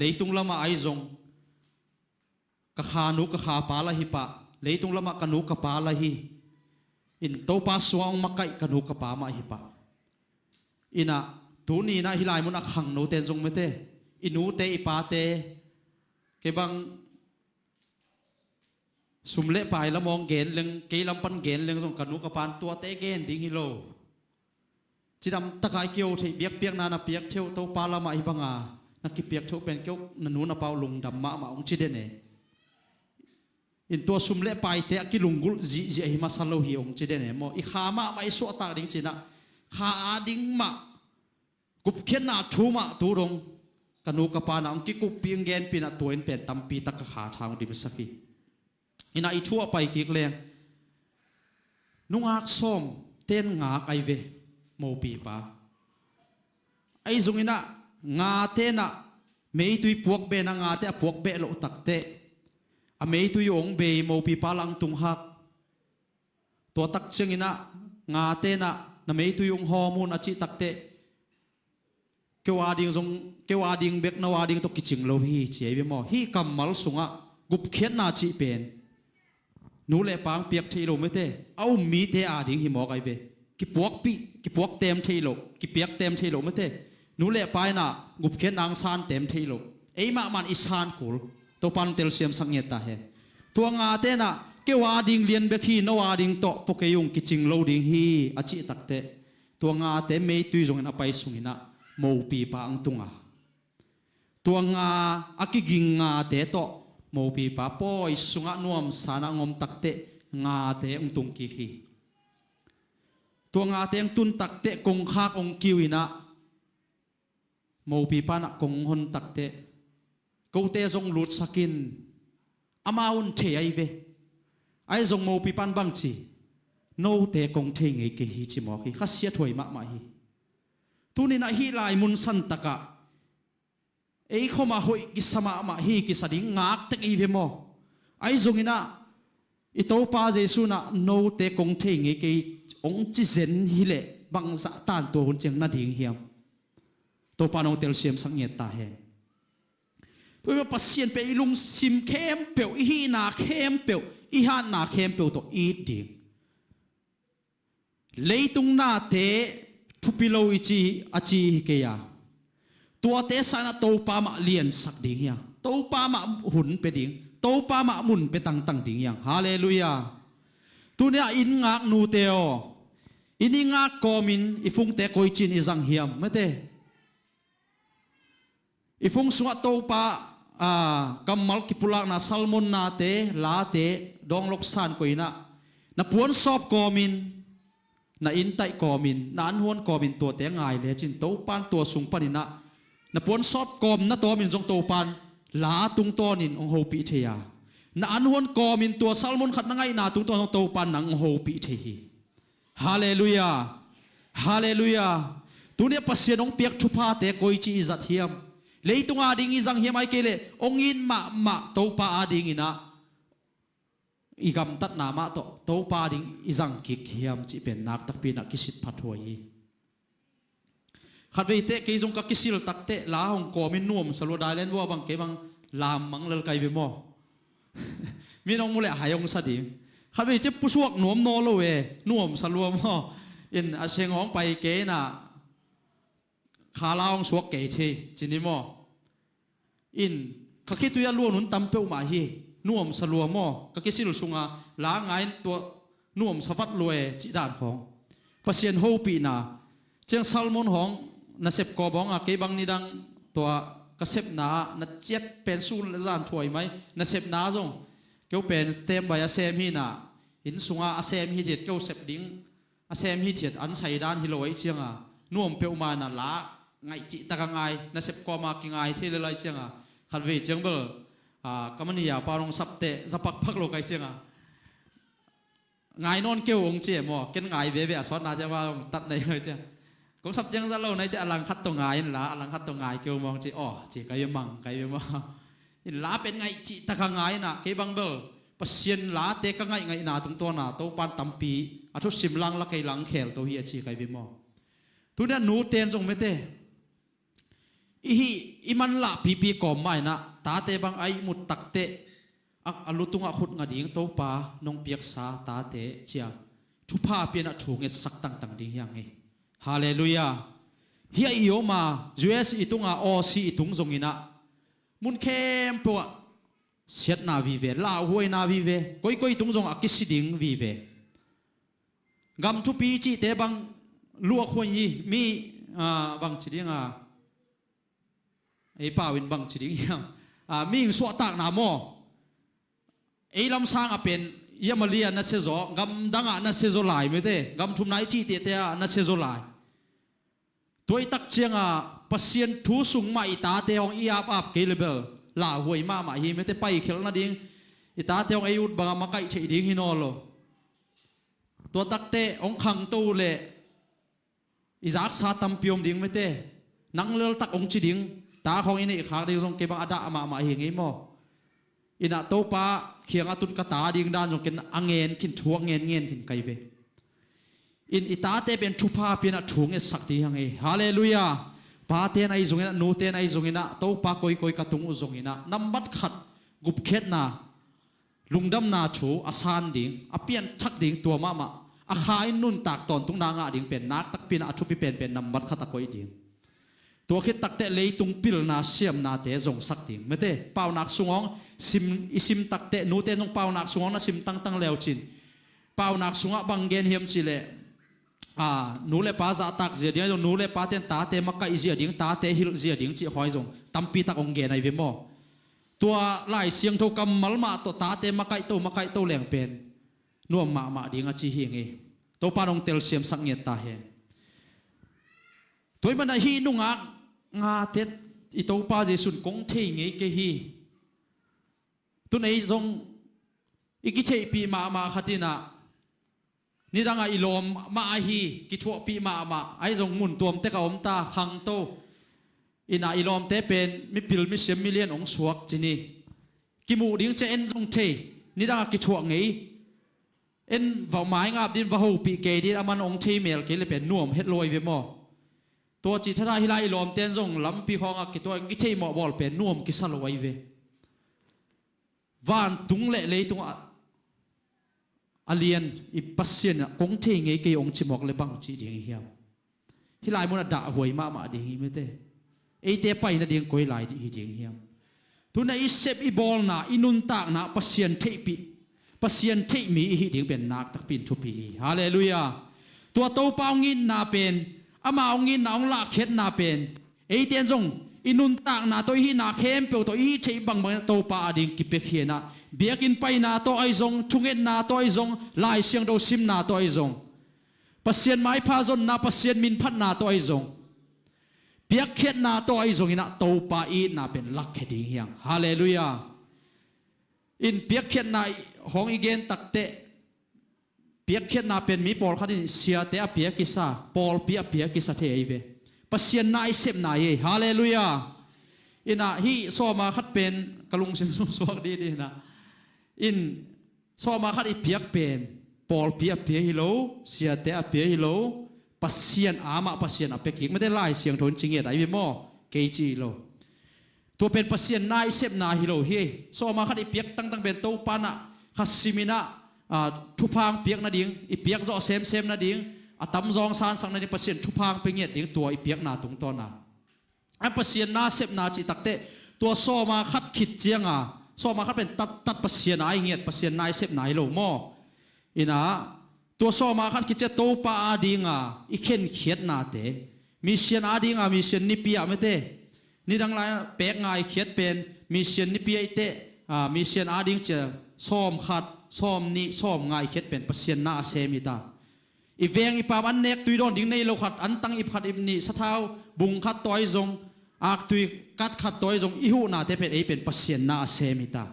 Speaker 2: leitung lama ai zong ka kha nu ka kha pa la hi pa leitung lama ka nu ka pa la hi in to pa suang makai ka nu ka pa ma hi pa ina tu ni na hilai mun akhang no ten zong me te inu te ipa te ke bang sumle pai la mong gen leng ke lam pan gen leng zong ka nu ka pan tua te gen ding hi lo chidam takai kyo thei biak piak na piak theu to pa la ma hi banga na ki piak theu pen kyo na nu na pau lung dam ma ong chi de ne in to sumle pai te ki lungul ji ji hi ma salo hi ong chi de ne mo i kha ma mai so ta ding china kha ding ma kup khen na thu ma tu rong ka nu ka pa na ong ki kup piang gen pina toin pen tam pi tak ka kha thang dim saki ina i thua pai ki kleng nungak som ten ngak ai ve mo pi pa ai zung ina nga te na mei tui puak be na nga te puak be lo tak te a mei tui ong be mo pi pa lang tung hak to tak cheng ina nga te na mei tui ong hormone a chi tak te kewa ding bek na wa ding to kiching lo hi che be mo hi kamal sunga gup khet na chi pen nu le pang piak thilo me te au mi te a ding hi mo kai ve ki puak tem thilo ki piak tem thilo me te nu le pai na gup khet nang san tem thilo ei ma man isan kul to pan tel siam sang ye ta he to nga te na ke wa ding lian be khi no wa ding to poke yung kiching lo ding hi a chi tak te to nga te me tui jong na pai sungina mo pi pa ang tunga to nga akiging nga te to mo pi pa poi sunga nuam sana ngom takte nga te ong tung ki khi to nga te ang tun takte kong khak ong kiwina mo pi pa na kong hon takte ko te zong lut sakin amaun the ai ve ai zong mo pi pan bang chi no te kong the nge ke hi chi mo khi khasia thoi ma ma hi tu ni na hi lai mun san taka ei khoma hoi ki sama ma hi ki sading ngak tek i ve mo ai zongina i to pa jesu na no te kong the nge ke ong chi zen hi le bang za tan to hun cheng na ding hiam to pa no tel siam sang ye ta he to me pasien pe ilung sim khem pe hi na khem pe i ha na khem pe to i ding leitung na te thupilo ichi achi ke ya tua te sana to pa ma lian sak ding ya to pa ma hun pe ding to pa ma mun pe tang tang ding yang hallelujah tu ne in ngak nu teo ini ngak komin ifung te koi chin izang hiam mate ifung suwa to pa kamal ki pulak na salmon na te la te dong lok san ko ina na puan sop komin na intai komin na anhuan komin to te ngai le chin to pan to sung panina na pon sop kom na to min jong to pan la tung tonin ong ho pi theya na anhuan komin to salmon khat na ngai na tung to pan nang ho pi the hi hallelujah hallelujah tu ne pasien ong piak thupa te koi chi izat hiam leitunga ding izang hiam ai kele ong in ma to pa ading ina igam tat na ma to pa ding izang kik hiam chi pen nak tak pi na kisit phathoi ขัดเวเตะกีจงกักกิสิลตักเตะลาหงกอมินนุ่มสโลดายเลนว่าบางเกบังลามมังเลลไกเวมอมีน้องมุเลหายองสดีขัดเวเจ็บผู้ชวกหนวมโนโลเวนุ่มสโลมออินอาเชงหองไปเกน่ะขาลาองสวกเกเทจินิมออินขคิตุยาล้วนนุนตัมเปวมาฮีนุ่มสโลมอกักกิสิลสุงาลาไงตัวนุ่มสฟัดรวยจิดานของพัศยันโฮปีนาเจียงซัลมอนหองนัเซบกอบองเกบังนิดังตัวกเซบนานัเจ็ดเป็นสูนจานถวยไหมนัเซบนาจงเกี่ยวเป็นสเต็มใบอาเซมฮีนาหินสุงอาเซมฮีเจ็ดเกี่ยวเซบดิ้งอาเซมฮีเจ็ดอันใส่ด้านฮิโลไอเจียงนุ่มเปวมานาละไงจิตะกังไงนัเซบกอมากิงไงที่เลไลเจียงขัดเวเจียงเบลกัมนียาปารองสับเตะสับปักพักโลกไอเจียงไงนอนเกี่ยวองเจียมอเกินไงเวเวอสอนนาจะว่าตัดในเลยเจียกงสับเจียงจะเล่าในจะอลังคัดตัวไงละอลังคัดตัวไงเกี่ยวมองจีอ๋อจีไกยมังไกยมังอินลาเป็นไงจิตะกังไงน่ะเกบังเบลปัศยันลาเตะกังไงไงนาตรงตัวนาโตปันตัมปีอาทุสิมลังละไกลังเขลตัวเฮียจีไกยมังทุนนั้นหนูเตียนจงไม่เตะอีมันละปีก่อมไม่นะตาเตบังไอมุดตักเตะอลุตุงขุดงาดิ่งโตปานงเปียกสาตาเตเจียทุพาเปียนถูกเงสักต่างๆดิ่งยังไงฮาเลลูยาเฮียอีโอมา US อีตุงอา OC อีตุงจงอินะมุนเข้มปัวเสียดนาวีเวลาหวยนาวีเวก้อยตุงจงอากิสิดิ่งวีเวกำทุปีจีเตบังลัวควยยีมีบังจีดิ่งไอ้ป่าวินบังจีดิ่งยังมีอิงสวตากนาโมไอ้ลำสางเป็นยามาเลียนัสเซโซกำดังนัสเซโซลายไม่ได้กำทุมนายจีเตะนัสเซโซลายตัวตักเชียงปัศยันทูสุงมาอิตาเตองอีอาบเกลเบลลาหวยมาฮีไม่ได้ไปเขลนาดิ่งอิตาเตองอายุบางมาไกเฉยดิ่งฮินอลตัวตักเตองขังตูเล่อิจักซาตัมพิอมดิ่งไม่ได้นังเลือตักองจีดิ่งตาของอินี่ขาดิ่งทรงเก็บอัดมาเฮงไอโมอินาโตปาเขียงอตุนกตาดิ่งด้านทรงกินอังเงินขินชัวเงินขินไกเวอินอิตาเตเป็นทุพาเป็นถุงเอสักดียังไงฮาเลลูยาปาเตนไอจงอินะนูเตนไอจงอินะโตปาคอยกระตุงอุจงอินะน้ำบัดขัดกุบเข็ดนาลุงดำนาชูอาซานดิ่งอเปียนชักดิ่งตัวมาอาคายนุ่นตากตอนตุงนางาดิ่งเป็นนักตักเป็นอชุปิเป็นน้ำบัดขัดตะคอยดิ่งตัวคิดตักเตะเลยตุงปิลนาเสียมนาเตจงสักดิ่งไม่เตะเป่านักสวงซิมตักเตะนูเตจงเป่านักสวงนะซิมตั้งแล้วจินเป่านักสวงบังเกนเฮียมจิเลนูเลป้าจะตักเสียดิ้งนูเลป้าเตนตาเตมักกะอิเสียดิ้งตาเตฮิลเสียดิ้งจีหอยจงตั้มปีตักองเกนไอเวมอตัวไล่เสียงทุกกำมัลมาตัวตาเตมักกะโตแหลงเป็นนัวมาดิ้งอาจีเฮงเอตัวปานองเตลเสียมสักเงียตตาเฮตัวมันฮีนุ่งงาเตอีตัวป้าเจสุนกงเทงเอเกฮีตัวไหนจงอีกิเชปีมาขัดินะนี่ดังอีลมมาฮีกิชัวปีมาไอจงมุนตัวมเตกอมตาขังโตอินาอีลมเตเป็นมิพิลมิเสียมิเลียนองสวกจินีกิมูดิ้งเจเอ็นจงเทนี่ดังกิชัวไงเอ็นว่าหมายงาบดินว่าหูปีเกดินอามันองเทเมลเกลเป็นน่วมเฮ็ดลอยเวมอตัวจิตท่าฮิลาอีลมเต้นจงลำปีของกิตัวกิเทมอบอลเป็นน่วมกิสลอยเววานตุงเละเลยตุงอเลียนอีปัสเซียนกงเทงเงยเกยองชิมอกเลยบังจีเดียงเฮียฮิลายมันด่าหวยมาเดียงไม่เต้ไอเตไปนะเดียงกวยลายดีเดียงเฮียทุนไอเซฟอีบอลนะอินุนตากนะปัสเซียนเทปีปัสเซียนเทมีอีเดียงเป็นนักตักปินทุปีฮาเลลูยาตัวโตเปางินนาเป็นอามาองงินนาองละเข็ดนาเป็นไอเตียนจงอินุนตากนาตัวฮีนาเข้มเปียวตัวฮีเชบังโตปาดิ่งกิเปเขียนะเบียกินไปนาตัวไอจงชุงเอ็นนาตัวไอจงลายเสียงโดซิมนาตัวไอจงปัสเซียนไม้พาจนนาปัสเซียนมินพัดนาตัวไอจงเบียกเข็ดนาตัวไอจงอินะโตปาอีนาเป็นลักเขดียังฮาเลลูยาอินเบียกเข็ดนาของอีเกนตักเตเบียกเข็ดนาเป็นมีปอลขัดเสียเตะเบียกิสาปอลเบียกิสาเทไอเวปัสเซียนนาไอเซมนาเยฮาเลลูยาอินะฮีโซมาขัดเป็นกะลุงเซมสวกดีนะอินโซมาขัดอีเปียกเป็นปอลเปียฮิโลเสียเตะเปียฮิโล pasien ama pasien apekikไม่ได้ไล่เสียงทนจริงเอ็ดไอวิโมเกจีโลตัวเป็นpasienนายเซบนาฮิโลเฮโซมาคัดอีเปียกตั้งเป็นโตปานะคัสซิมินะทุพางเปียกนาดิงอีเปียกโซเซมนาดิงอาตำซองซานสังในpasienทุพางเป็นเงียดดิงตัวอีเปียกนาตรงตอนน่ะไอ้pasienนาเซบนาจิตักเตตัวโซมาคัดขิดเจียงโซมาคัดเป็นตัดpasienนายเงียดpasienนายเซบนายโลโมอินะตัวโซมาคัดคิดจะโตปาอาดิงอีเข็นเขียดนาเตมีเชียนอาดิงมีเชียนนิปีไม่เตนี่ดังไรเป๊กง่ายเขียดเป็นมีเชียนนิปีเตมีเชียนอาดิงจะซ้อมขัดซ้อมนี่ซ้อมง่ายเขียดเป็นปัสเซียนนาเซมิตาอีเวงอีปามอันเนกตุยโดนดิ้งในโลขัดอันตั้งอีขัดอีนี่สะเท้าบุงขัดตัวจงอักตุยกัดขัดตัวจงอีหูนาเตเป็นปัสเซียนนาเซมิตา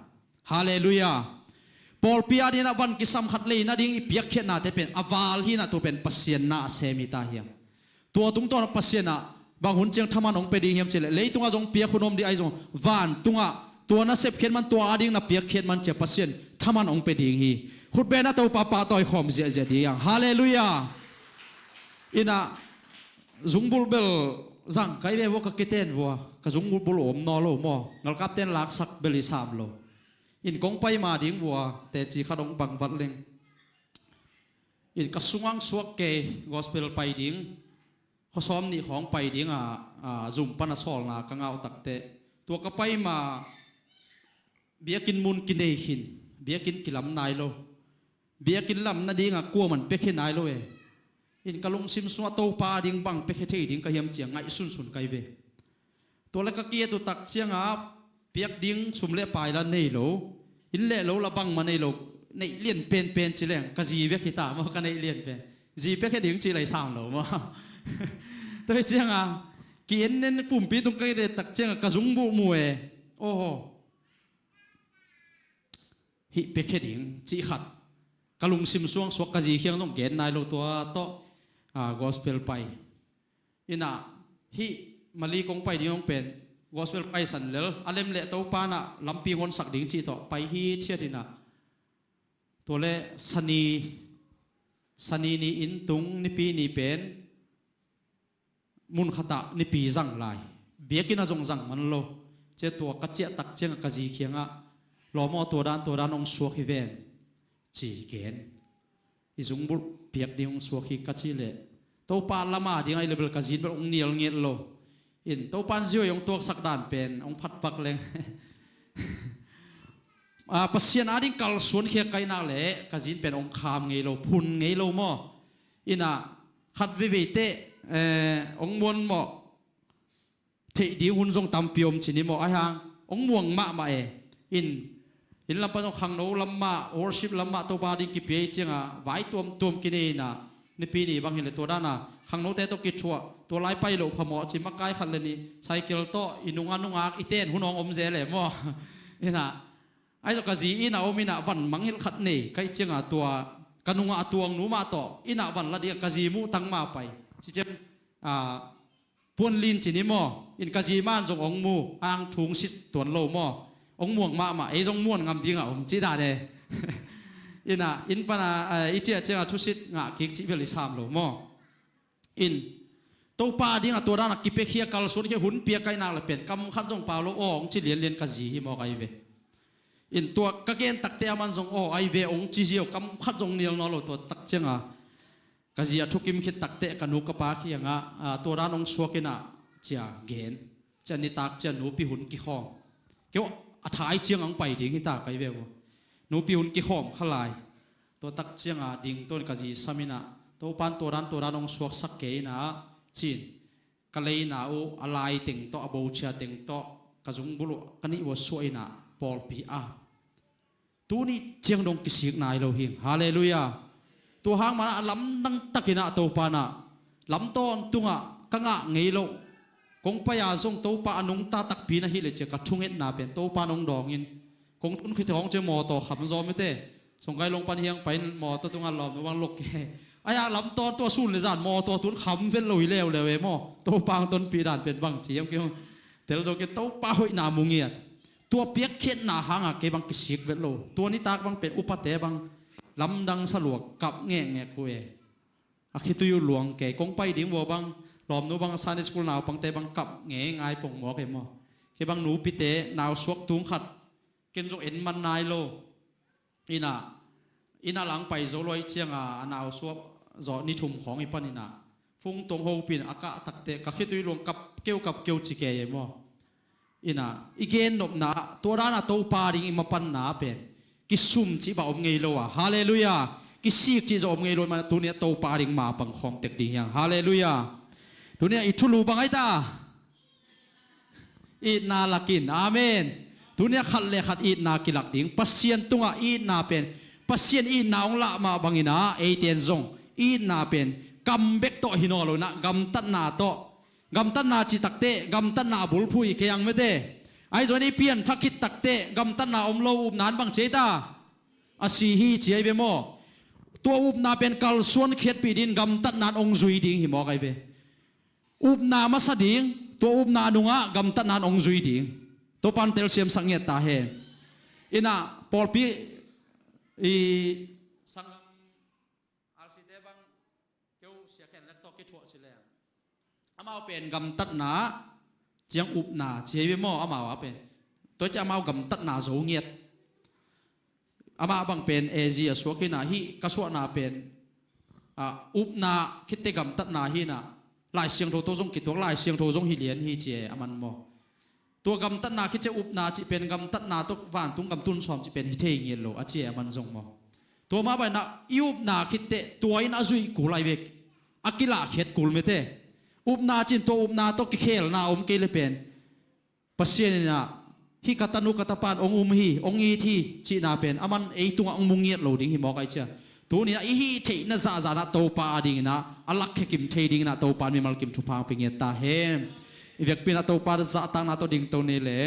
Speaker 2: ฮาเลลูยาปอลปีอาดีนะวันกิสัมขัดเลยนะดิ้งอีเปียกเขียนนาเตเป็นอวาลฮีนะตัวเป็นปัสเซียนนาเซมิตาเฮียตัวตรงตัวปัสเซียนะบางคนเจียงทำมันองไปดีเฮียมเจเลยตรงอาจงเปียกขนมดีไอจงวานตรงตัวน่ะเสพเขียนมันตัวอาดิ้งน่ะเปียกเขียนมันเจ็บปัสเซียนทำมันองไปดีฮีขุดเบนะตัวป้าต่อยขอมเสียดีอย่างฮาเลลูยาอินะจุงบุลเบลจังไกเววกกิเตนวัวกจุงบุลบุลอมนอโลมองลกับเตนลักสักเบลิสามโลอินกงไปมาดิ้งวัวแต่จีขดงบังวัดเล็งอินกสุงังสวกเกกอสเปลไปดิ้งเขาซ้อมนี่ของไปดิ้งจุ่มปนัสซอลนะกังเอาตักเตตัวก็ไปมาเบียกินมุนกินเอหินเบียกินกิลำนายโลเบียกินลำนาดิ้งกลัวมันเป็กนายโลเออินกะลุงซิมสวะโตปาดิ้งบังเป็กเทดิ้งก็ยังเจียงไงสุนไกเวตัวเล็กเกียตัวตักเจียงเปียกดิ้งสุ่มเล่ปลายละในโลอินเล่โลละบังมาในโลในเลียนเป็นจีแรงกะจีเวกิตามากันในเลียนเป็นจีเป็กดิ้งจีไรสามโลมาตัวเจียงกีเอ็นเน้นปุ่มปีตรงใกล้เด็ดตักเจียงกระจุงบุมวยโอ้โหฮิเป็กดิ้งจีขัดกะลุงซิมสวงสวกกะจีเคียงส่งเกณฑ์นายโลตัวโตกอสเปลไปอินะฮิมาลีกงไปดิ้งเป็นกอสเปลไปสันเลลอเลมเละตัวปานะลำปีงอนสักดิ้งจีต่อไปฮิเทียดินะตัวเล่สันีนี่อินตุงนี่ปีนี่เป็นมุนขตะนี่ปีจังลายเบียกินอาจงจังมันโลเจ้าตัวกัจเจตักเจียงกะจีเคียงล้อมอตัวด้านองสวกฮิเวนจีเกนอิจุงบุเปียกดิองสวกฮิกัจจิเลตัวปานละมาดิไงเลเบลกะจีนเป็นองเนียลเงียโลอินตัวปานซิวองตัวสักดานเป็นองพัดปักเลงปัสยานาดิ้งกัลส่วนเขียไกนาเล่กะจีนเป็นองคามไงโลพุนไงโลมออินะขัดวิเวเตองมวนหมอเทดีหุ่นทรงตำพิอมชินิหมอไอ้หางองม่วงมาอินลำปะต้องขังโนลำมาโอร์ชิปลำมาตัวบาดิ้งกิเปียเจียงไว้ตัวกินเองนะในปีนี้บางเห็นเลยตัวด้านน่ะขังโนแต่ตัวกิจชัวตัวไล่ไปโลพมอจิมักไกขันเลยนี่ใช้เกลโตอินุงานุงากอีเต้นหุ่นองอมเจเลยหมอนี่นะไอ้ตัวกะจีอินาอมินะวันมังเห็นขัดนี่ใครเจียงตัวกันุงาตัวหนูมาต่ออินาวันละเดียกะจีมูตั้งมาไปจิเจพวนลินจินิมออินกะจีมานจงองมูอ่างทุงชิดตัวโลมอองม่วงมาไอ้จงม่วนงามดิ้งผมจีดาเดอินปนาอิเจเจงทุสิตงะกิกจิเบลิสามโลมออินตัวปาดิ้งตัวด้านกิเปเคียกัลสุนเคียหุ่นเปียกไกนาละเป็นกำขัดจงเปล่าโลองจิเลียนกะจีฮิมอไอเวอินตัวกะเกนตักเตะมันจงไอเวองจิเจียวกำขัดจงเนียลนอโลตัวตักเจงกะจีทุกิมคิดตักเตะกันนูกปาขี้ยังตัวด้านองสวกินะเจียเกนจะนิตักจะนูปีหุ่นกิข้องเกี่ยวอัฐายเจียงอังไปดิ้งฮิตาไกเววนูปีหุ่นกิข้องขลายตัวตักเจียงดิ้งต้นกะจีสามินะตัวปันตัวด้านองสวกสักเกนะจีนกะเลยนะอูอะไรติงโตอโบเชียติงโตกะจุงบุรุกันนี่ว่าสวยนะปอลปีตัวนี้เจียงดงกิสิกนายโลหิงฮาเลลูยาตัวหางมันลำดังตักินะตัวปานะลำต้นตุงกังเงยโลกงปยาทรงตัวปานุงตาตักปีนะฮิเลเจกัดทุ่งเอ็ดนาเป็นตัวปานงดองอินกงตุนคิดของเจมอต่อขับมันซอไม่เต้ส่งไกลลงปันเฮียงไปมอตัวตุงอันหลอมวางลกแกไอ้ลำต้นตัวสุ่นเลยจานมอตัวตุนขำเฟ้นลอยเลี้ยวเลยมอตัวปางต้นปีด่านเป็นบังเจียมเกี่ยวแต่เราจะเก็บตัวปาหอยนามุงเงียดตัวเปียกเข็ดหนาหางเก็บบังกิสิกเวทโลตัวนี้ตากบังเป็นอุปเตบังลำดังสลวกกับแง่คุย คิตุยุหลวงแก่กงไปดิ้งวัวบังหลอมนูบังซานิสกุลนาวปังเตบังกับเงยง่ายปงหมอเกมอเกบังหนูปิเตนาวสวกตุงขัดเกินจงเอ็นมันนายโลอินาหลังไปโจลอยเชียงนาวสวกจอนิชุมของอีปันอินาฟุงตรงโฮปินอากาตักเตกับคิตุยุหลวงกับเกี่ยวจิเกยมออินาอีเกนนบนาตัวร้านตัวปาริงอิมาปันนาเป็นกิสุมจีบ่าวเงยโลวะฮาเลลูยากิซีกจีจะอมเงยโลมาตัวเนี้ยตัวปาริงมาปังคอมเต็กดิ่งยังฮาเลลูยาตัวเนี้ยอิทุลูบังไอตาอีนาลักินอาเมนตัวเนี้ยขัดเลขัดอีนากิลักดิ่งปัสเซียนตุงอีนาเป็นปัสเซียนอีนาองละมาบังอินาเอเตียนซงอีนาเป็นกัมเบกโตฮิโนโลนะกัมตันนาโตกัมตันนาจิตักเตกัมตันนาบุลพุยเกียงไม่เตไอ้ส่วนนี้เปลี่ยนทักคิดตักเตกัมตันนาอมโลอุบนานบังเจตาอาศีฮีเจียเวโมตัวอุบนาเป็นกัลส่วนเขียดปีดินกัมตันนานองซุยดิ่งหิมอไกเวอุบนามาสดิ่งตัวอุบนาดุงะกัมตันนานองซุยดิ่งตัวปันเตลเซียมสังเกตตาเฮอินะปอลปีอีสังอาลสิเตบังเกี่ยวเสียแขนเล็กโตกิชัวสิเลอามาเป็นกัมตันนาเจียงอุบนาเจียเวโมอามาว่าเป็นตัวจะมากัมตันนาโซเงียดอามาบังเป็นเอเชียสวกินาฮีกสวนาเป็นอุบนาคิดเตกัมตันนาฮีนะลายเสียงโทโตซงกิตัวลายเสียงโทซงฮิเลียนฮีเจอามันโมตัวกัมตันนาคิดจะอุบนาจิเป็นกัมตันนาตุกวานตุงกัมตุนสอมจิเป็นฮิเทงเยลโลอาเจอามันซงโมตัวมาไปนะอุบนาคิดเตตัวอินอาจุยกูไลเวกอากิลาเข็ดกูลเมเตอุบนาจินตัวอุบนาตุกเคลนาอมเกลเป็นปัสเซียนนะฮิกตันุกตปานองฮีองอีทีจีนาเป็นอามันไอตัวองมุงเงียดโหลดิ้งหิมอกไอเชียตัวนี้นะอีฮีเทนะซาซานะโตปาดิ้งนะอัลลักเขกิมเทดิ้งนะโตปานมีมัลกิมทุพางเป็นเงียตาเฮมอีเวกปีนะโตปาซาตังนะโตดิ้งตัวนี้เลย